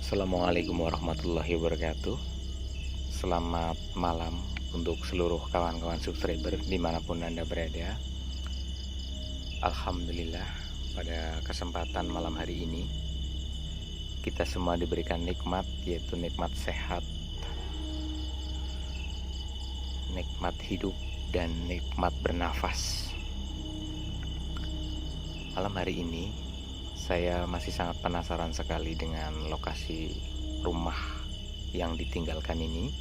Assalamualaikum warahmatullahi wabarakatuh. Selamat malam untuk seluruh kawan-kawan subscriber dimanapun Anda berada. Alhamdulillah, pada kesempatan malam hari ini kita semua diberikan nikmat, yaitu nikmat sehat, nikmat hidup, dan nikmat bernafas. Malam hari ini saya masih sangat penasaran sekali dengan lokasi rumah yang ditinggalkan ini.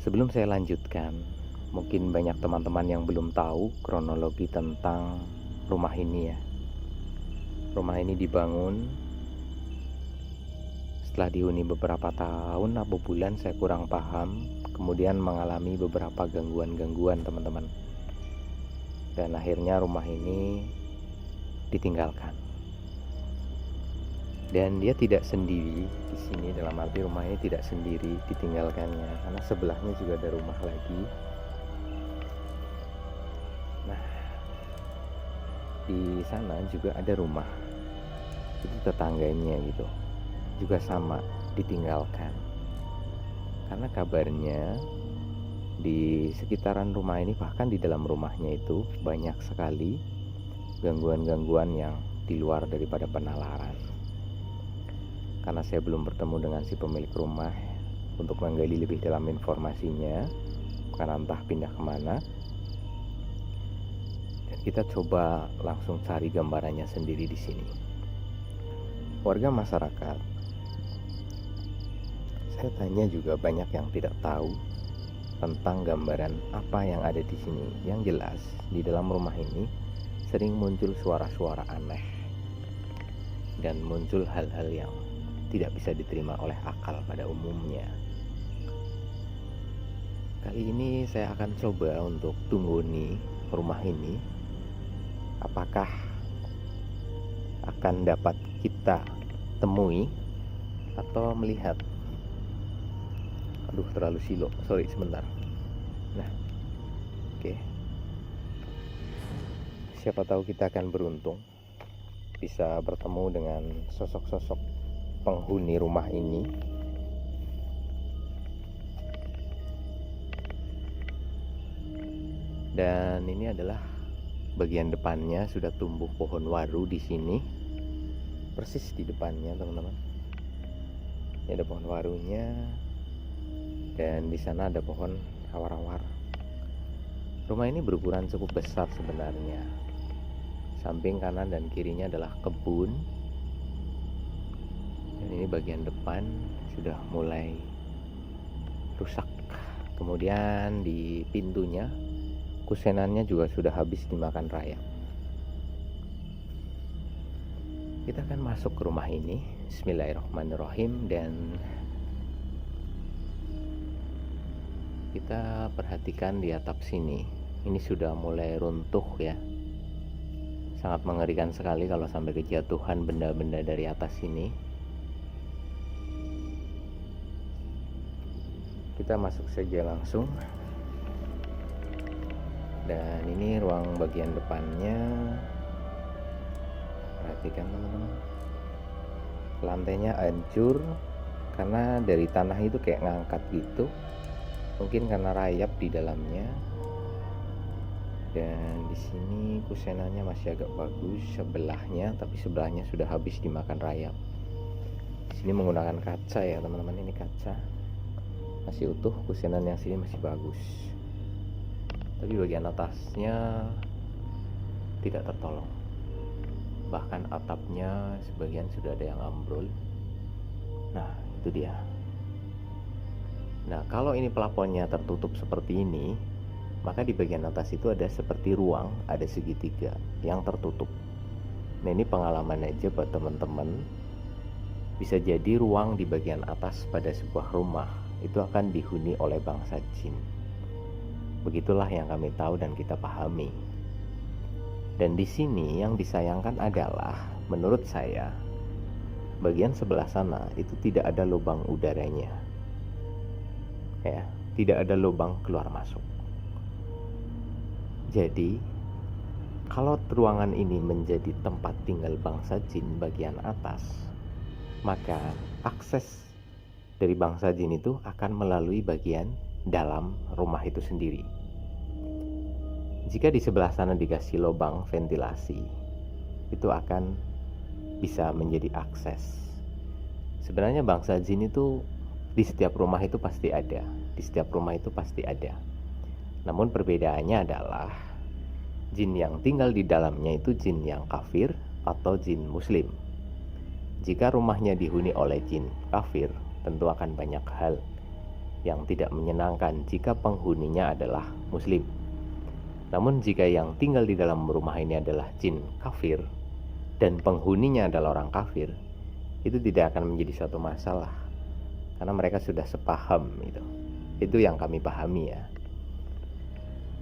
Sebelum saya lanjutkan, mungkin banyak teman-teman yang belum tahu kronologi tentang rumah ini ya. Rumah ini dibangun setelah dihuni beberapa tahun atau bulan, saya kurang paham. Kemudian mengalami beberapa gangguan-gangguan teman-teman. Dan akhirnya rumah ini ditinggalkan. Dan dia tidak sendiri di sini, dalam arti rumah ini tidak sendiri ditinggalkannya, karena sebelahnya juga ada rumah lagi. Nah, di sana juga ada rumah, itu tetangganya gitu, juga sama ditinggalkan. Karena kabarnya di sekitaran rumah ini, bahkan di dalam rumahnya itu banyak sekali gangguan-gangguan yang di luar daripada penalaran. Karena saya belum bertemu dengan si pemilik rumah untuk menggali lebih dalam informasinya, karena entah pindah kemana. Dan kita coba langsung cari gambarannya sendiri di sini. Warga masyarakat, saya tanya juga banyak yang tidak tahu tentang gambaran apa yang ada di sini. Yang jelas di dalam rumah ini sering muncul suara-suara aneh dan muncul hal-hal yang tidak bisa diterima oleh akal pada umumnya. Kali ini saya akan coba untuk tungguni rumah ini, apakah akan dapat kita temui atau melihat. Aduh, terlalu silo, sorry sebentar. Nah, oke. Siapa tahu kita akan beruntung bisa bertemu dengan sosok-sosok penghuni rumah ini. Dan ini adalah bagian depannya, sudah tumbuh pohon waru di sini, persis di depannya teman-teman. Ini ada pohon warunya, dan di sana ada pohon awar-awar. Rumah ini berukuran cukup besar sebenarnya. Samping kanan dan kirinya adalah kebun. Dan ini bagian depan sudah mulai rusak. Kemudian di pintunya, kusenannya juga sudah habis dimakan rayap. Kita akan masuk ke rumah ini. Bismillahirrahmanirrahim. Dan kita perhatikan di atap sini, ini sudah mulai runtuh ya. Sangat mengerikan sekali kalau sampai kejatuhan benda-benda dari atas sini. Kita masuk saja langsung. Dan ini ruang bagian depannya. Perhatikan teman-teman, lantainya hancur karena dari tanah itu kayak ngangkat gitu, mungkin karena rayap di dalamnya. Dan di sini kusenannya masih agak bagus sebelahnya, tapi sebelahnya sudah habis dimakan rayap. Di sini menggunakan kaca ya teman-teman, ini kaca masih utuh, kusenan yang sini masih bagus. Tapi bagian atasnya tidak tertolong. Bahkan atapnya sebagian sudah ada yang ambrol. Nah, itu dia. Nah, kalau ini plafonnya tertutup seperti ini, maka di bagian atas itu ada seperti ruang, ada segitiga yang tertutup. Nah, ini pengalaman aja buat teman-teman. Bisa jadi ruang di bagian atas pada sebuah rumah itu akan dihuni oleh bangsa jin. Begitulah yang kami tahu dan kita pahami. Dan di sini yang disayangkan adalah, menurut saya, bagian sebelah sana itu tidak ada lubang udaranya. Ya, tidak ada lubang keluar masuk. Jadi, kalau ruangan ini menjadi tempat tinggal bangsa jin bagian atas, maka akses dari bangsa jin itu akan melalui bagian dalam rumah itu sendiri. Jika di sebelah sana dikasih lubang ventilasi, itu akan bisa menjadi akses. Sebenarnya bangsa jin itu di setiap rumah itu pasti ada. Di setiap rumah itu pasti ada. Namun perbedaannya adalah jin yang tinggal di dalamnya itu jin yang kafir atau jin muslim. Jika rumahnya dihuni oleh jin kafir, tentu akan banyak hal yang tidak menyenangkan jika penghuninya adalah muslim. Namun jika yang tinggal di dalam rumah ini adalah jin kafir dan penghuninya adalah orang kafir, itu tidak akan menjadi suatu masalah karena mereka sudah sepaham itu. Itu yang kami pahami ya.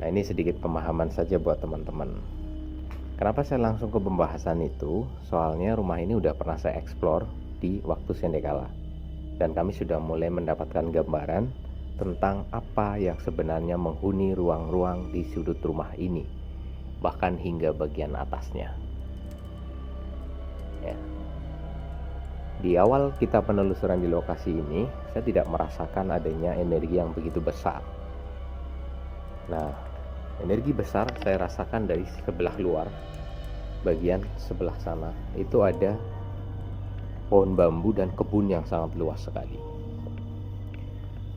Nah, ini sedikit pemahaman saja buat teman-teman. Kenapa saya langsung ke pembahasan itu? Soalnya rumah ini udah pernah saya eksplor di waktu sendekala, dan kami sudah mulai mendapatkan gambaran tentang apa yang sebenarnya menghuni ruang-ruang di sudut rumah ini, bahkan hingga bagian atasnya ya. Di awal kita penelusuran di lokasi ini, saya tidak merasakan adanya energi yang begitu besar. Nah, energi besar saya rasakan dari sebelah luar, bagian sebelah sana itu ada pohon bambu dan kebun yang sangat luas sekali.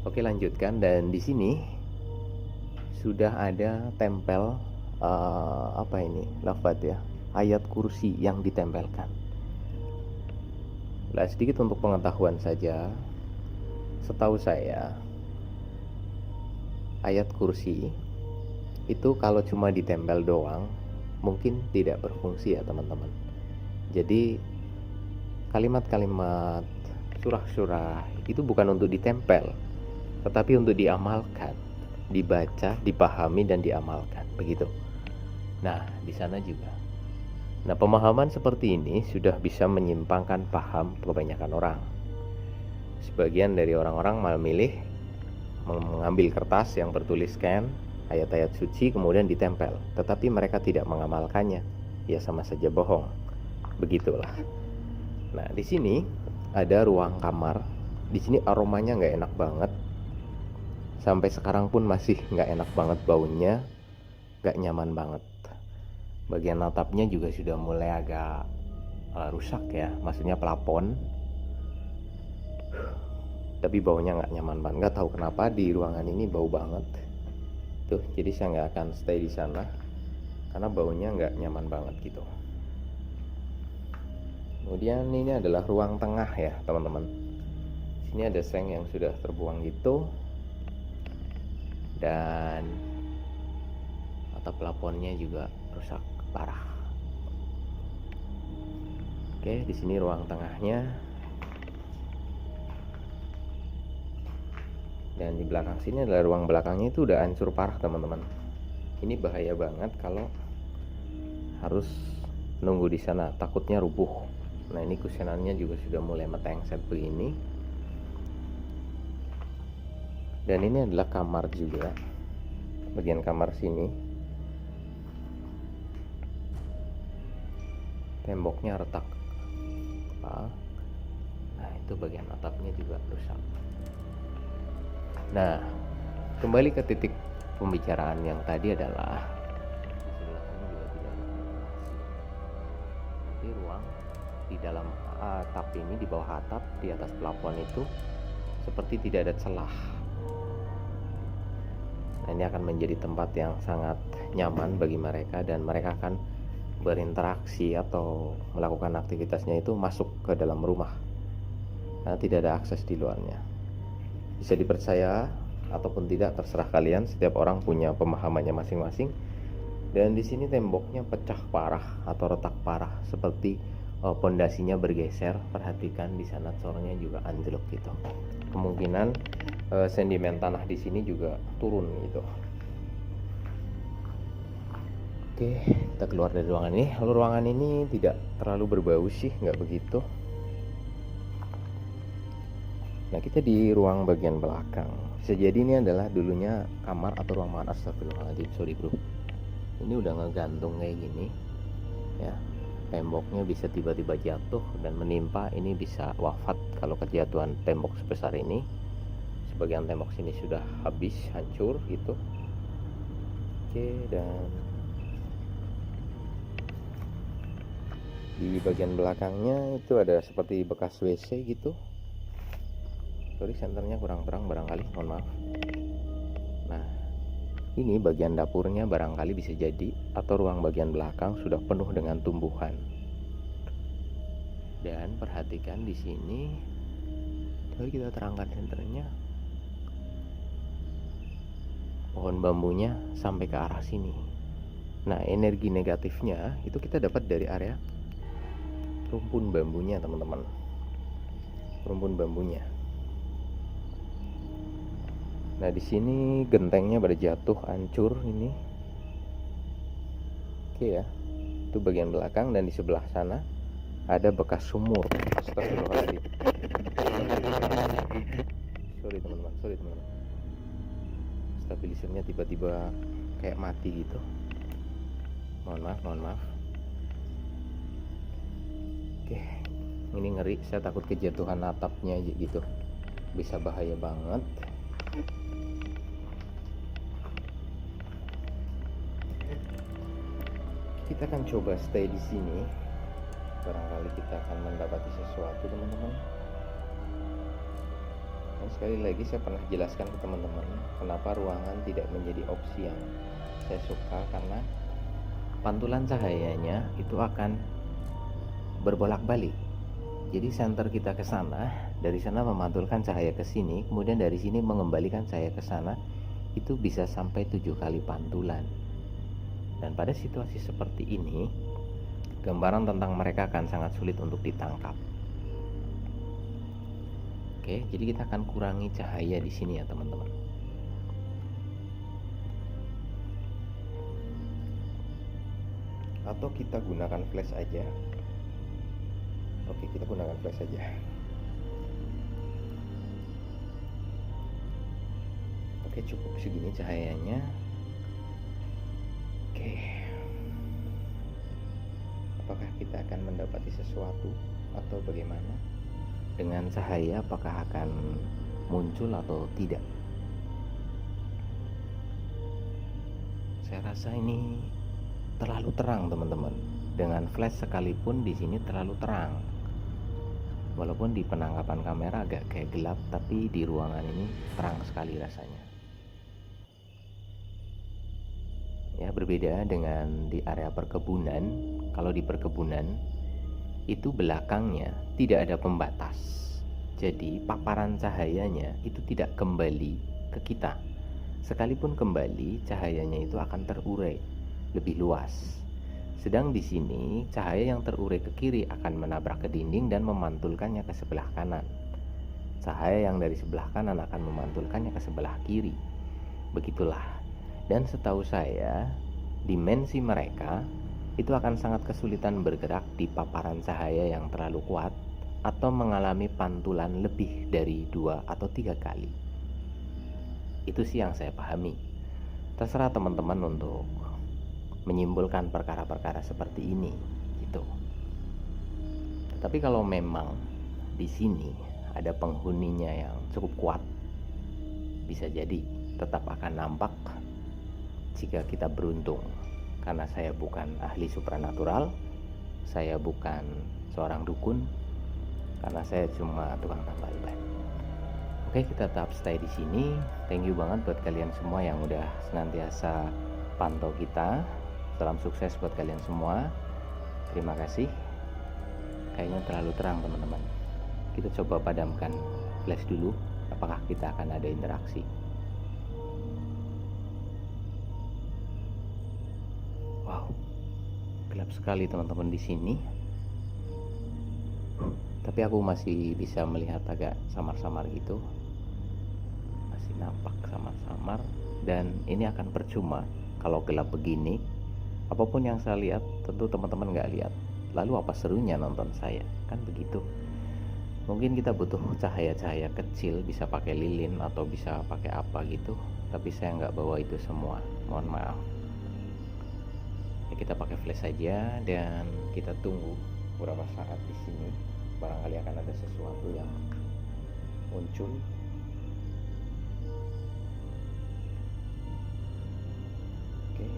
Oke, lanjutkan. Dan di sini sudah ada tempel lafaz ya, ayat kursi yang ditempelkan. Nah, sedikit untuk pengetahuan saja, setahu saya ayat kursi itu kalau cuma ditempel doang mungkin tidak berfungsi ya teman-teman. Jadi kalimat-kalimat surah-surah itu bukan untuk ditempel, tetapi untuk diamalkan, dibaca, dipahami, dan diamalkan, begitu. Nah, di sana juga. Nah, pemahaman seperti ini sudah bisa menyimpangkan paham kebanyakan orang. Sebagian dari orang-orang malah milih mengambil kertas yang bertuliskan ayat-ayat suci kemudian ditempel, tetapi mereka tidak mengamalkannya. Ya sama saja bohong. Begitulah. Nah, di sini ada ruang kamar. Di sini aromanya nggak enak banget. Sampai sekarang pun masih nggak enak banget baunya, nggak nyaman banget. Bagian atapnya juga sudah mulai agak rusak ya, maksudnya plafon. Tapi baunya nggak nyaman banget. Nggak tahu kenapa di ruangan ini bau banget. Tuh, jadi saya nggak akan stay di sana karena baunya nggak nyaman banget gitu. Kemudian ini adalah ruang tengah ya teman-teman. Sini ada seng yang sudah terbuang gitu. Dan atap plafonnya juga rusak parah. Oke, di sini ruang tengahnya. Dan di belakang sini adalah ruang belakangnya, itu udah hancur parah teman-teman. Ini bahaya banget kalau harus nunggu di sana, takutnya rubuh. Nah, ini kusenannya juga sudah mulai metengset begini. Dan ini adalah kamar juga, bagian kamar sini. Temboknya retak. Nah, itu bagian atapnya juga rusak. Nah, kembali ke titik pembicaraan yang tadi adalah di sebelah sini juga tidak ada ventilasi. Nanti ruang di dalam atap ini, di bawah atap, di atas plafon itu seperti tidak ada celah. Nah, ini akan menjadi tempat yang sangat nyaman bagi mereka, dan mereka akan berinteraksi atau melakukan aktivitasnya itu masuk ke dalam rumah karena tidak ada akses di luarnya. Bisa dipercaya ataupun tidak terserah kalian, setiap orang punya pemahamannya masing-masing. Dan di sini temboknya pecah parah atau retak parah, seperti pondasinya bergeser. Perhatikan di sana cornya juga anjlok gitu. Kemungkinan sedimen tanah di sini juga turun gitu. Oke, kita keluar dari ruangan ini. Lalu ruangan ini tidak terlalu berbau sih, nggak begitu. Nah, kita di ruang bagian belakang. Bisa jadi ini adalah dulunya kamar atau ruang makan. Astagfirullahaladzim, sorry bro. Ini udah ngegantung kayak gini ya. temboknya bisa tiba-tiba jatuh dan menimpa, ini bisa wafat kalau kejatuhan tembok sebesar ini. Sebagian tembok sini sudah habis hancur gitu. Oke, dan di bagian belakangnya itu ada seperti bekas WC gitu. Sorry, senternya kurang terang barangkali, mohon maaf. Nah, ini bagian dapurnya barangkali bisa jadi, atau ruang bagian belakang sudah penuh dengan tumbuhan. Dan perhatikan di sini, mari kita terangkan senternya. Pohon bambunya sampai ke arah sini. Nah, energi negatifnya itu kita dapat dari area rumpun bambunya, teman-teman. Rumpun bambunya. Nah, di sini gentengnya pada jatuh, hancur ini. Oke ya. Itu bagian belakang, dan di sebelah sana ada bekas sumur. Astagfirullahaladzim. Sorry teman-teman. Stabilisernya tiba-tiba kayak mati gitu. Mohon maaf. Oke. Ini ngeri, saya takut kejatuhan atapnya aja gitu. Bisa bahaya banget. Kita akan coba stay di sini. Barangkali kita akan mendapati sesuatu, teman-teman. Dan sekali lagi saya pernah jelaskan ke teman-teman kenapa ruangan tidak menjadi opsi yang saya suka, karena pantulan cahayanya itu akan berbolak-balik. Jadi senter kita ke sana, dari sana memantulkan cahaya ke sini, kemudian dari sini mengembalikan cahaya ke sana. Itu bisa sampai 7 kali pantulan. Dan pada situasi seperti ini, gambaran tentang mereka akan sangat sulit untuk ditangkap. Oke, jadi kita akan kurangi cahaya di sini ya, teman-teman. Atau kita gunakan flash aja. Oke, kita gunakan flash aja. Oke, cukup segini cahayanya. Oke, apakah kita akan mendapati sesuatu atau bagaimana dengan cahaya? Apakah akan muncul atau tidak? Saya rasa ini terlalu terang, teman-teman. Dengan flash sekalipun di sini terlalu terang. Walaupun di penangkapan kamera agak kayak gelap, tapi di ruangan ini terang sekali rasanya. Ya, berbeda dengan di area perkebunan. Kalau di perkebunan itu belakangnya tidak ada pembatas, jadi paparan cahayanya itu tidak kembali ke kita. Sekalipun kembali, cahayanya itu akan terurai lebih luas. Sedang di sini cahaya yang terurai ke kiri akan menabrak ke dinding dan memantulkannya ke sebelah kanan. Cahaya yang dari sebelah kanan akan memantulkannya ke sebelah kiri. Begitulah. Dan setahu saya, dimensi mereka itu akan sangat kesulitan bergerak di paparan cahaya yang terlalu kuat, atau mengalami pantulan lebih dari 2 atau 3 kali. Itu sih yang saya pahami. Terserah teman-teman untuk menyimpulkan perkara-perkara seperti ini gitu. Tapi kalau memang di sini ada penghuninya yang cukup kuat, bisa jadi tetap akan nampak jika kita beruntung. Karena saya bukan ahli supranatural, saya bukan seorang dukun, karena saya cuma tukang tambal ban. Oke, kita tetap stay di sini. Thank you banget buat kalian semua yang udah senantiasa pantau kita. Salam sukses buat kalian semua. Terima kasih. Kayaknya terlalu terang, teman-teman. Kita coba padamkan flash dulu. Apakah kita akan ada interaksi? Wow, gelap sekali teman-teman di sini. Tapi aku masih bisa melihat agak samar-samar gitu. Masih nampak samar-samar. Dan ini akan percuma kalau gelap begini. Apapun yang saya lihat, tentu teman-teman nggak lihat. Lalu apa serunya nonton saya? Kan begitu. Mungkin kita butuh cahaya-cahaya kecil, bisa pakai lilin atau bisa pakai apa gitu. Tapi saya nggak bawa itu semua. Mohon maaf. kita pakai flash saja dan kita tunggu beberapa saat di sini. Barangkali akan ada sesuatu yang muncul. Oke.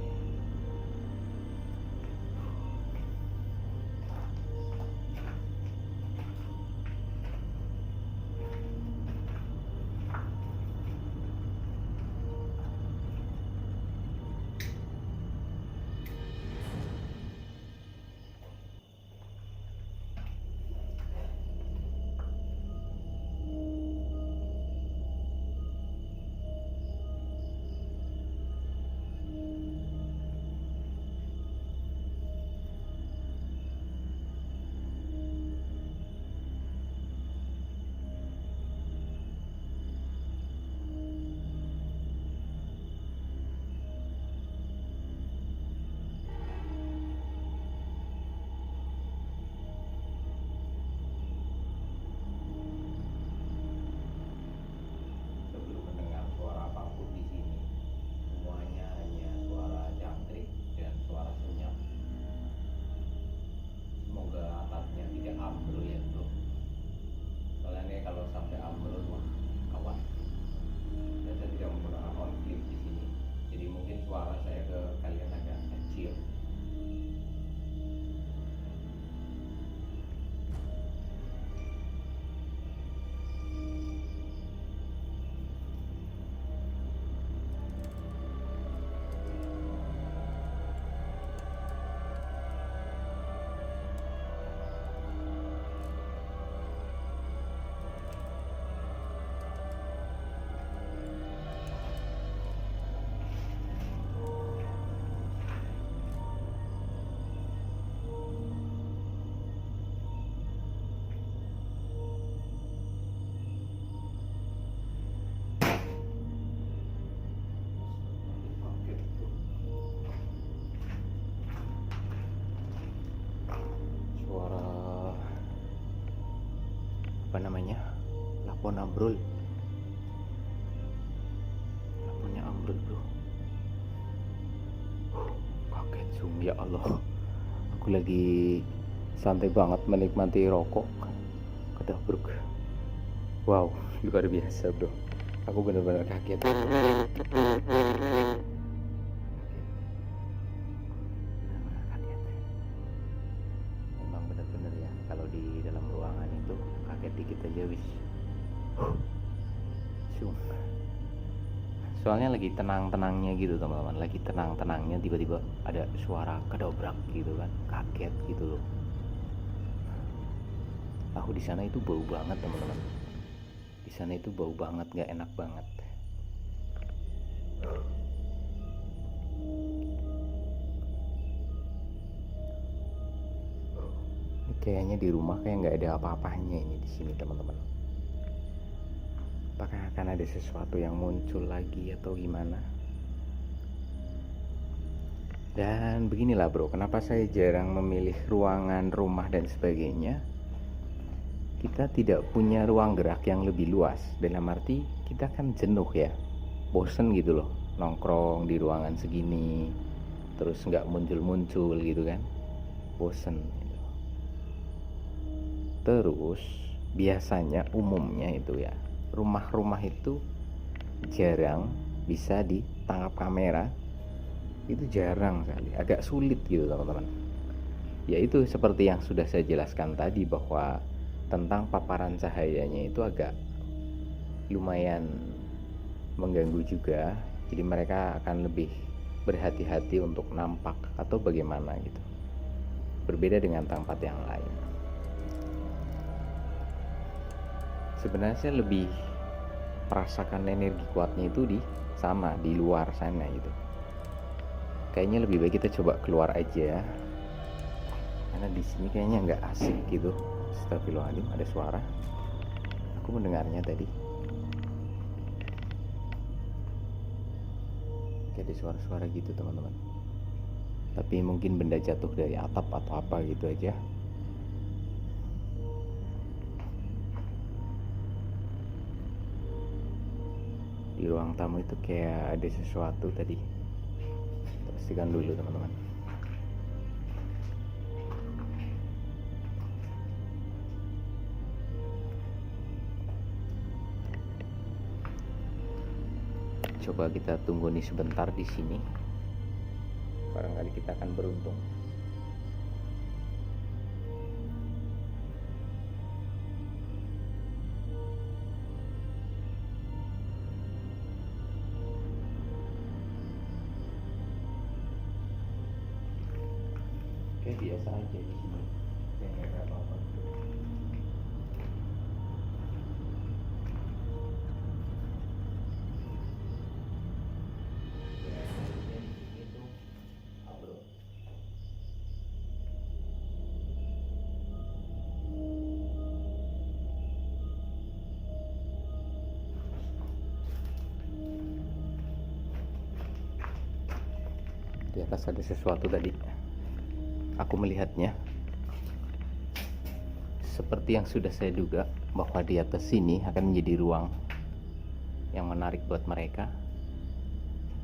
Apa namanya, lapon ambrol, laponnya ambrol bro. Kaget ya Allah, aku lagi santai banget menikmati rokok kedabruk. Wow, luar biasa bro, aku benar-benar kaget. Memang benar-benar ya, kalau di dalam ruangan itu kaget dikit aja wis soalnya lagi tenang-tenangnya gitu teman-teman, lagi tenang-tenangnya tiba-tiba ada suara kedobrak gitu kan, kaget gitu loh. Aku di sana itu bau banget teman-teman, di sana itu bau banget, nggak enak banget. Kayaknya di rumah kayak nggak ada apa-apanya ini di sini teman-teman. Apakah akan ada sesuatu yang muncul lagi atau gimana? Dan beginilah bro, kenapa saya jarang memilih ruangan, rumah dan sebagainya. Kita tidak punya ruang gerak yang lebih luas, dalam arti kita kan jenuh ya, bosen gitu loh, nongkrong di ruangan segini terus nggak muncul-muncul gitu kan, bosen gitu. Terus biasanya umumnya itu ya, rumah-rumah itu jarang bisa ditangkap kamera, itu jarang sekali, agak sulit gitu teman-teman. Yaitu seperti yang sudah saya jelaskan tadi, bahwa tentang paparan cahayanya itu agak lumayan mengganggu juga. Jadi mereka akan lebih berhati-hati untuk nampak atau bagaimana gitu, berbeda dengan tempat yang lain. Sebenarnya saya lebih merasakan energi kuatnya itu di sana, di luar sana gitu. Kayaknya lebih baik kita coba keluar aja, karena di sini kayaknya nggak asik gitu. Astagfirullahaladzim, ada suara, aku mendengarnya tadi. Kayak ada suara-suara gitu teman-teman, tapi mungkin benda jatuh dari atap atau apa gitu aja. Di ruang tamu itu kayak ada sesuatu tadi. Pastikan dulu teman-teman. coba kita tunggu nih sebentar di sini. Barangkali kita akan beruntung. Oke, biasa aja di sini. Kayak nggak ada apa-apa. Di atas ada sesuatu tadi. Aku melihatnya seperti yang sudah saya duga, bahwa di atas sini akan menjadi ruang yang menarik buat mereka.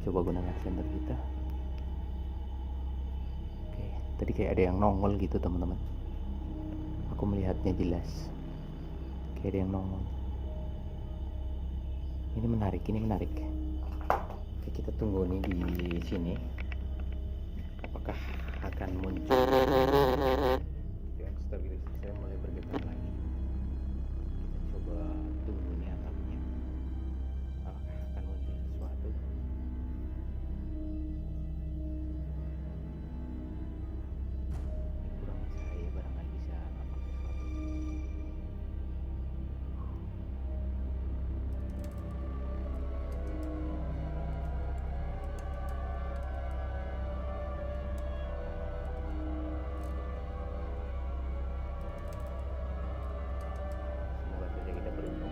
Coba gunakan senter kita. Oke, tadi kayak ada yang nongol gitu teman-teman. Aku melihatnya jelas. Kayak ada yang nongol. Ini menarik, ini menarik. Oke, kita tunggu nih di sini. Apakah akan muncul? Dan stabilitas saya mulai bergetar lagi. Kita coba tunggu nih atapnya. Apakah akan muncul sesuatu? Ini kurang cahaya, barangkali bisa nampak sesuatu. Semoga saja kita beruntung.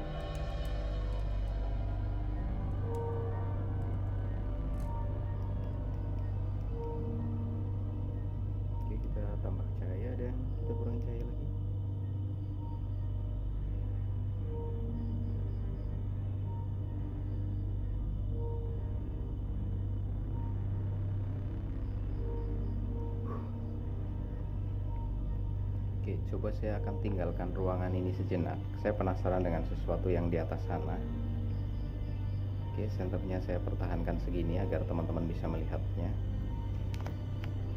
Oke, kita tambah cahaya dan kita kurang cahaya lagi. Oke, coba saya akan tinggalkan ruangan ini sejenak. Saya penasaran dengan sesuatu yang di atas sana. Oke, senternya saya pertahankan segini agar teman-teman bisa melihatnya.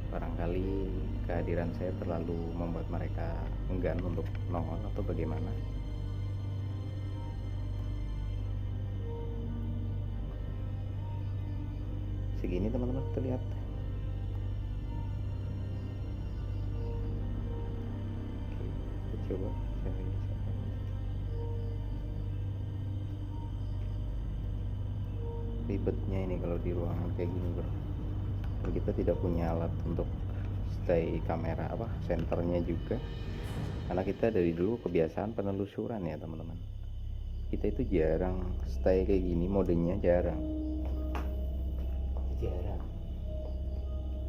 Barangkali kehadiran saya terlalu membuat mereka enggan untuk nongol atau bagaimana. Segini teman-teman, terlihat. Coba ribetnya ini kalau di ruangan kayak gini bro. Dan kita tidak punya alat untuk stay kamera senternya juga, karena kita dari dulu kebiasaan penelusuran ya teman-teman. Kita itu jarang stay kayak gini, modenya jarang.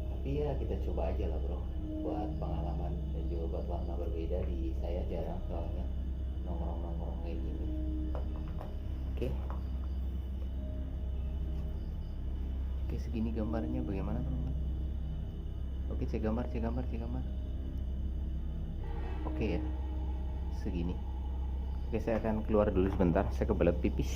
Tapi ya kita coba aja lah bro, buat pengalaman dan juga buat warna berbeda. Di saya jarang soalnya nongkrong kayak gini. Oke, segini gambarnya bagaimana teman-teman? Oke, cek gambar. Oke ya, segini. Oke, saya akan keluar dulu sebentar, saya kebelet pipis.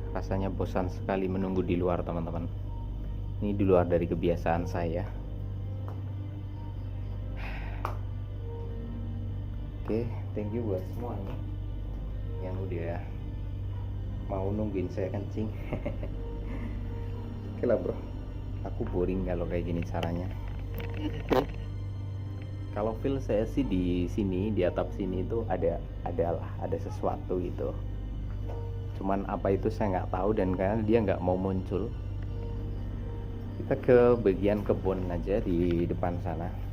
Rasanya bosan sekali menunggu di luar teman-teman. Ini di luar dari kebiasaan saya. Oke, thank you buat semuanya yang udah mau nungguin saya kencing. Oke lah bro, aku boring kalau kayak gini caranya. Kalau feel saya sih di sini, di atap sini itu ada sesuatu gitu. Cuman apa itu saya nggak tahu, dan karena dia nggak mau muncul, kita ke bagian kebun aja di depan sana.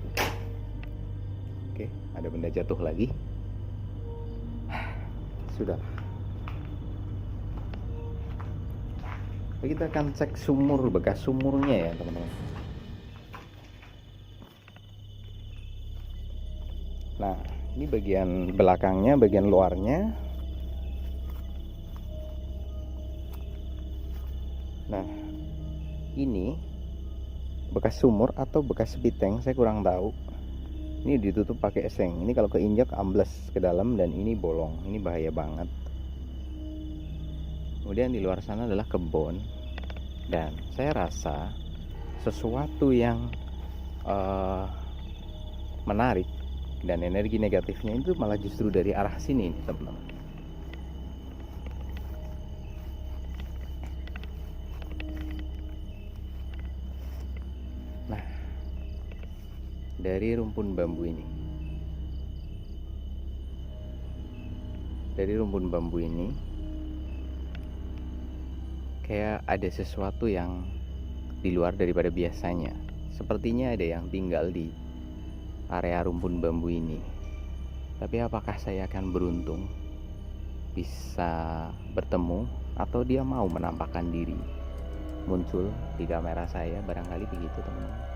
Oke, ada benda jatuh lagi. Sudah. Kita akan cek sumur, bekas sumurnya ya teman-teman. Nah, ini bagian belakangnya, bagian luarnya. Nah, ini bekas sumur atau bekas spiteng, saya kurang tahu. Ini ditutup pakai eseng. Ini kalau keinjak ambles ke dalam dan ini bolong. Ini bahaya banget. Kemudian di luar sana adalah kebun, dan saya rasa sesuatu yang menarik dan energi negatifnya itu malah justru dari arah sini, teman-teman. Nah, dari rumpun bambu ini, kayak ada sesuatu yang di luar daripada biasanya. Sepertinya ada yang tinggal di area rumpun bambu ini. Tapi apakah saya akan beruntung bisa bertemu, atau dia mau menampakkan diri muncul di kamera saya? Barangkali begitu, teman-teman.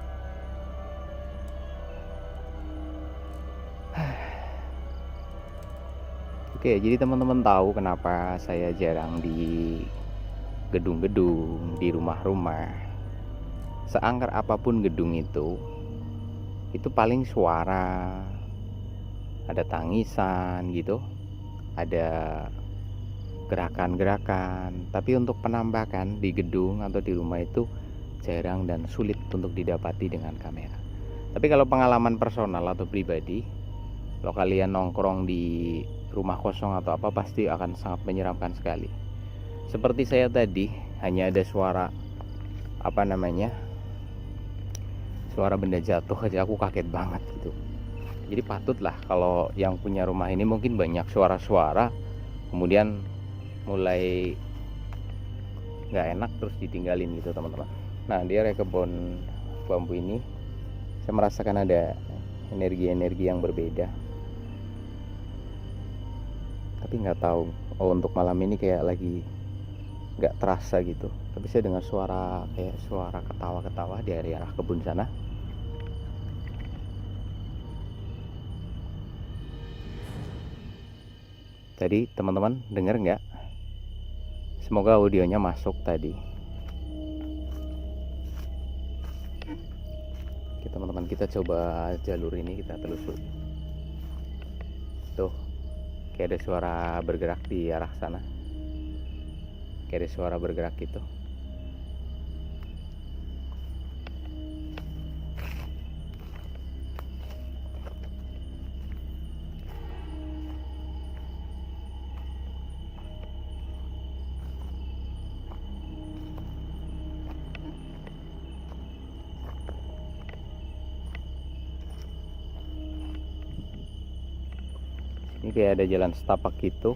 Oke, jadi teman-teman tahu kenapa saya jarang di gedung-gedung, di rumah-rumah. Seangker apapun gedung itu paling suara, ada tangisan gitu, ada gerakan-gerakan. Tapi untuk penampakan di gedung atau di rumah itu jarang dan sulit untuk didapati dengan kamera. Tapi kalau pengalaman personal atau pribadi, kalau kalian nongkrong di rumah kosong atau apa, pasti akan sangat menyeramkan sekali. Seperti saya tadi, hanya ada suara suara benda jatuh aja aku kaget banget gitu. Jadi patutlah kalau yang punya rumah ini mungkin banyak suara-suara, kemudian mulai nggak enak terus ditinggalin gitu, teman-teman. Nah, di area kebun bambu ini saya merasakan ada energi-energi yang berbeda. Tapi nggak tahu, untuk malam ini kayak lagi nggak terasa gitu. Tapi saya dengar suara, kayak suara ketawa-ketawa di area arah kebun sana. Tadi teman-teman dengar nggak? Semoga audionya masuk tadi. Oke teman-teman, kita coba jalur ini, kita telusuri. Tuh, kayak ada suara bergerak di arah sana. Kayak ada suara bergerak gitu. Ini kayak ada jalan setapak gitu.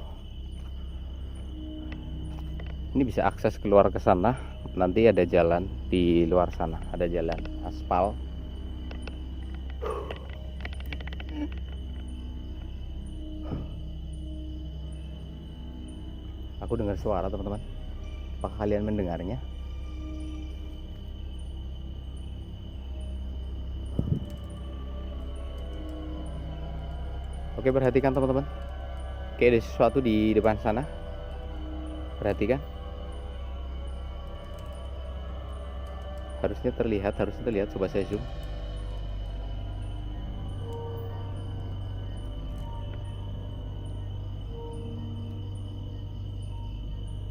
Ini bisa akses keluar ke sana. Nanti ada jalan di luar sana, ada jalan aspal. Aku dengar suara, teman-teman. Apakah kalian mendengarnya? Oke, perhatikan teman-teman. Kayak ada sesuatu di depan sana. Perhatikan. Harusnya terlihat. Coba saya zoom.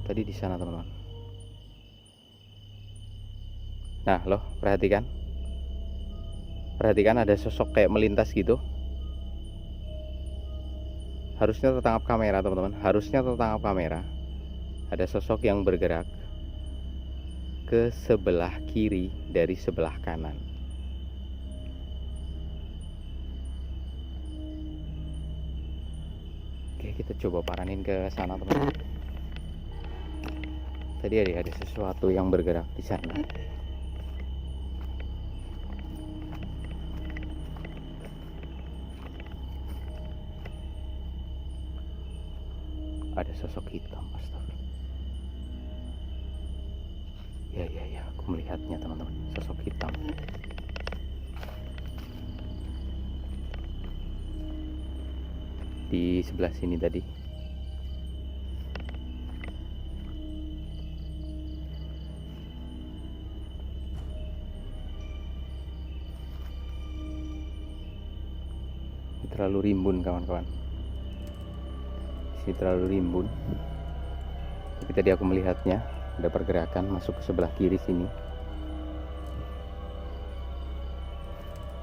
Tadi di sana, teman-teman. Nah, loh, perhatikan. Perhatikan ada sosok kayak melintas gitu. harusnya tertangkap kamera teman-teman, harusnya tertangkap kamera. Ada sosok yang bergerak ke sebelah kiri dari sebelah kanan. Oke, kita coba paranin ke sana teman-teman. Tadi ada sesuatu yang bergerak di sana. Ada sosok hitam, astagfirullah. Ya, aku melihatnya teman-teman, sosok hitam. Di sebelah sini tadi. Ini terlalu rimbun kawan-kawan. Ini terlalu rimbun. Tapi tadi aku melihatnya ada pergerakan masuk ke sebelah kiri sini.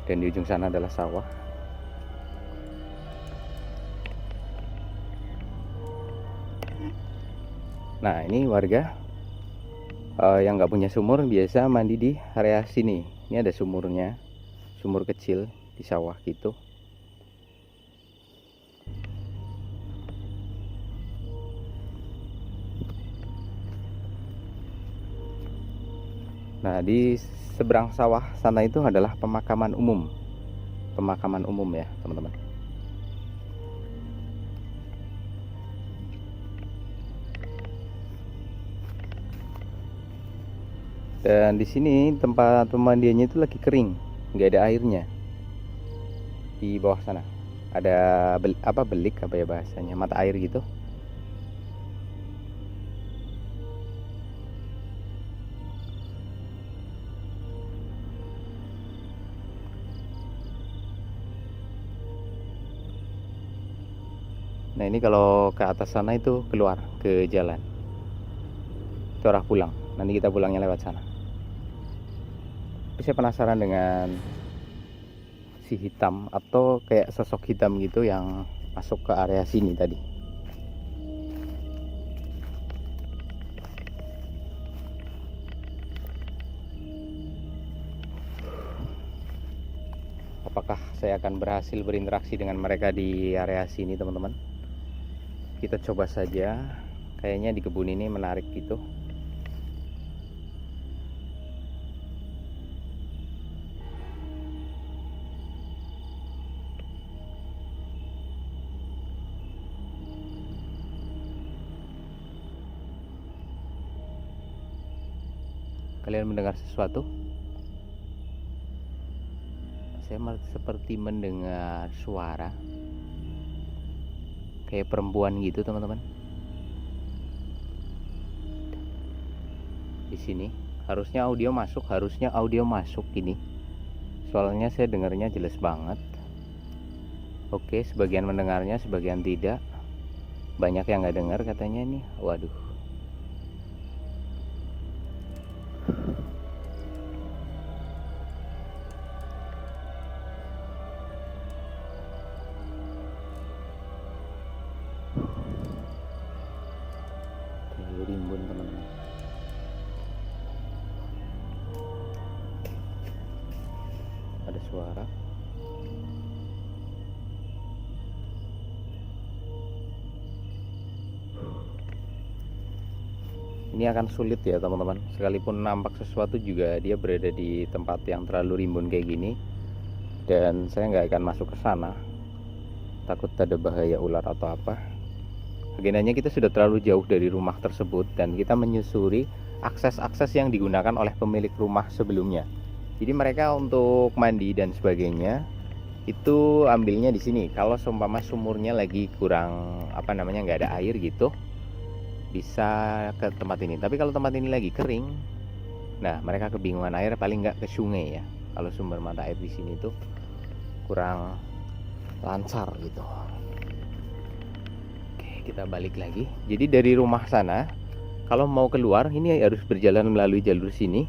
Dan di ujung sana adalah sawah. Nah, ini warga yang nggak punya sumur biasa mandi di area sini. Ini ada sumurnya, sumur kecil di sawah gitu. Nah, di seberang sawah sana itu adalah pemakaman umum. Pemakaman umum ya, teman-teman. Dan di sini tempat pemandiannya itu lagi kering, nggak ada airnya. Di bawah sana ada belik apa ya bahasanya, mata air gitu. Nah, ini kalau ke atas sana itu keluar ke jalan. Itu arah pulang. Nanti kita pulangnya lewat sana. Tapi saya penasaran dengan si hitam atau kayak sosok hitam gitu yang masuk ke area sini tadi. Apakah saya akan berhasil berinteraksi dengan mereka di area sini, teman-teman? Kita coba saja. Kayaknya di kebun ini menarik gitu. Kalian mendengar sesuatu? Saya seperti mendengar suara kayak perempuan gitu, teman-teman. Di sini harusnya audio masuk ini. Soalnya saya dengarnya jelas banget. Oke, sebagian mendengarnya, sebagian tidak. Banyak yang nggak dengar katanya nih. Waduh. Rimbun, teman-teman. Ada suara. Ini akan sulit ya, teman-teman. Sekalipun nampak sesuatu juga dia berada di tempat yang terlalu rimbun kayak gini. Dan saya nggak akan masuk ke sana. Takut ada bahaya ular atau apa. Agendanya kita sudah terlalu jauh dari rumah tersebut dan kita menyusuri akses-akses yang digunakan oleh pemilik rumah sebelumnya. Jadi mereka untuk mandi dan sebagainya itu ambilnya di sini. Kalau seumpama sumurnya lagi kurang nggak ada air gitu, bisa ke tempat ini. Tapi kalau tempat ini lagi kering, nah mereka kebingungan air, paling nggak ke sungai ya. Kalau sumber mata air di sini tuh kurang lancar gitu. Kita balik lagi. Jadi dari rumah sana kalau mau keluar ini harus berjalan melalui jalur sini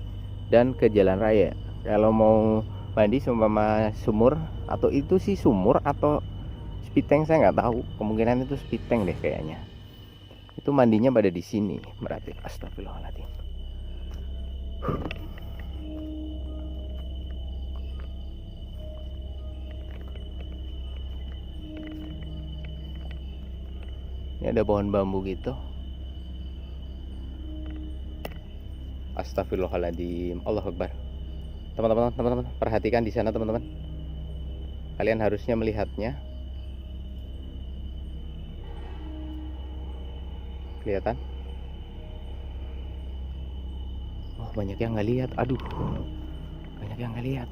dan ke jalan raya. Kalau mau mandi seumpama sumur atau itu sih sumur atau Speed tank saya nggak tahu, kemungkinan itu speed tank deh kayaknya. Itu mandinya pada di sini berarti. Astagfirullahaladzim. Ini ada pohon bambu gitu. Astagfirullahaladzim. Allahu Akbar. Teman-teman, perhatikan di sana teman-teman. Kalian harusnya melihatnya. Kelihatan? Oh, banyak yang nggak lihat. Aduh, banyak yang nggak lihat.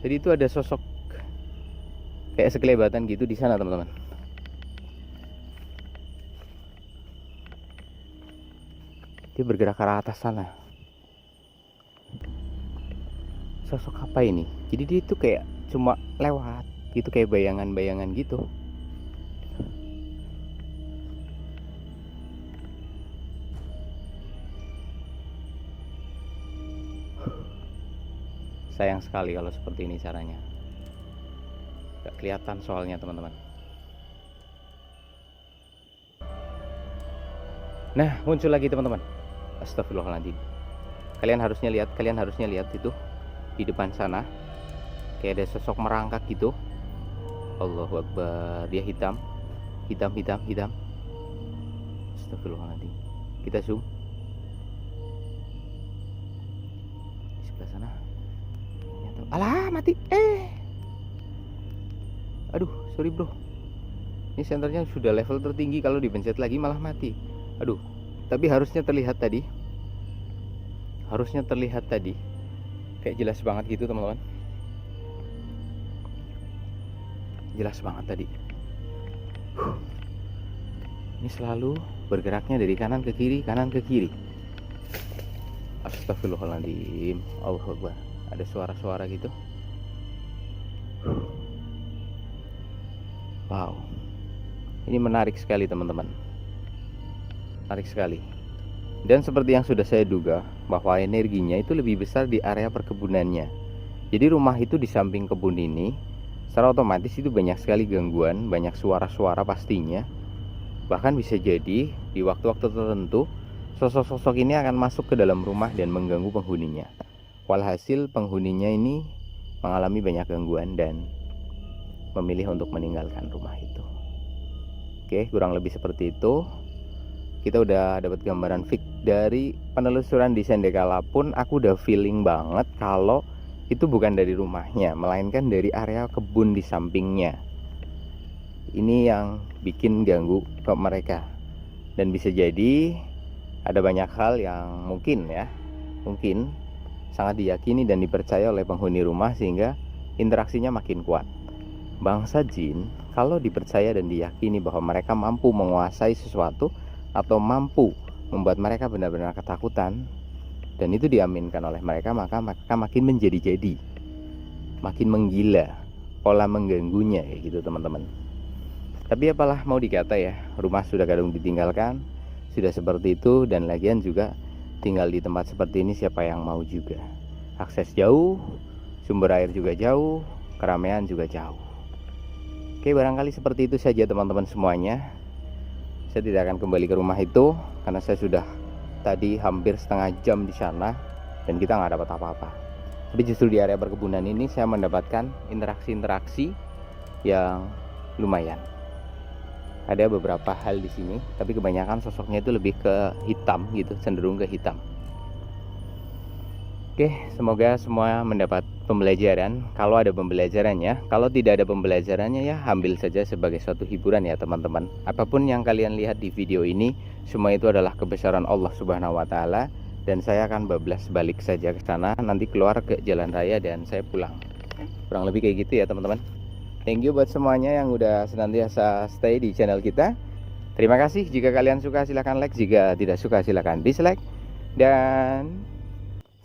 Jadi itu ada sosok kayak sekelebatan gitu di sana teman-teman. Dia bergerak ke arah atas sana. Sosok apa ini? Jadi dia itu kayak cuma lewat gitu, kayak bayangan-bayangan gitu. Sayang sekali kalau seperti ini caranya. Gak kelihatan soalnya teman-teman. Nah, muncul lagi teman-teman. Astagfirullahaladzim. Kalian harusnya lihat itu di depan sana. Kayak ada sosok merangkak gitu. Allahu Akbar. Dia hitam. Astagfirullahaladzim. Kita zoom. Di sebelah sana. Alah, mati. Aduh, sorry bro. Ini senternya sudah level tertinggi, kalau dipencet lagi malah mati. Aduh, tapi harusnya terlihat tadi. Kayak jelas banget gitu teman-teman. Jelas banget tadi. Ini selalu bergeraknya dari kanan ke kiri. Astagfirullahaladzim. Allahu Akbar. Ada suara-suara gitu. Wow. Ini menarik sekali teman-teman. Menarik sekali. Dan seperti yang sudah saya duga, bahwa energinya itu lebih besar di area perkebunannya. Jadi rumah itu di samping kebun ini, secara otomatis itu banyak sekali gangguan, banyak suara-suara pastinya. Bahkan bisa jadi di waktu-waktu tertentu sosok-sosok ini akan masuk ke dalam rumah dan mengganggu penghuninya. Walhasil penghuninya ini mengalami banyak gangguan dan memilih untuk meninggalkan rumah itu. Oke, kurang lebih seperti itu. Kita udah dapat gambaran fix dari penelusuran di Sendekala pun. Aku udah feeling banget kalau itu bukan dari rumahnya, melainkan dari area kebun di sampingnya. Ini yang bikin ganggu ke mereka. Dan bisa jadi ada banyak hal yang mungkin sangat diyakini dan dipercaya oleh penghuni rumah sehingga interaksinya makin kuat. Bangsa jin kalau dipercaya dan diyakini bahwa mereka mampu menguasai sesuatu atau mampu membuat mereka benar-benar ketakutan, dan itu diaminkan oleh mereka, maka makin menjadi-jadi, makin menggila pola mengganggunya kayak gitu teman-teman. Tapi apalah mau dikata ya, rumah sudah kadung ditinggalkan, sudah seperti itu. Dan lagian juga tinggal di tempat seperti ini siapa yang mau juga. Akses jauh, sumber air juga jauh, keramaian juga jauh. Oke, barangkali seperti itu saja teman-teman semuanya. Saya tidak akan kembali ke rumah itu karena saya sudah tadi hampir setengah jam di sana dan kita nggak dapat apa-apa. Tapi justru di area perkebunan ini saya mendapatkan interaksi-interaksi yang lumayan. Ada beberapa hal di sini, tapi kebanyakan sosoknya itu lebih ke hitam gitu, cenderung ke hitam. Oke, semoga semua mendapat pembelajaran. Kalau ada pembelajarannya, kalau tidak ada pembelajarannya ya ambil saja sebagai suatu hiburan ya teman-teman. Apapun yang kalian lihat di video ini, semua itu adalah kebesaran Allah Subhanahu wa taala, dan saya akan bablas balik saja ke sana, nanti keluar ke jalan raya dan saya pulang. Kurang lebih kayak gitu ya teman-teman. Thank you buat semuanya yang udah senantiasa stay di channel kita. Terima kasih. Jika kalian suka silahkan like, jika tidak suka silahkan dislike. Dan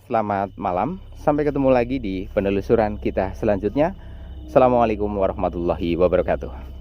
selamat malam, sampai ketemu lagi di penelusuran kita selanjutnya. Assalamualaikum warahmatullahi wabarakatuh.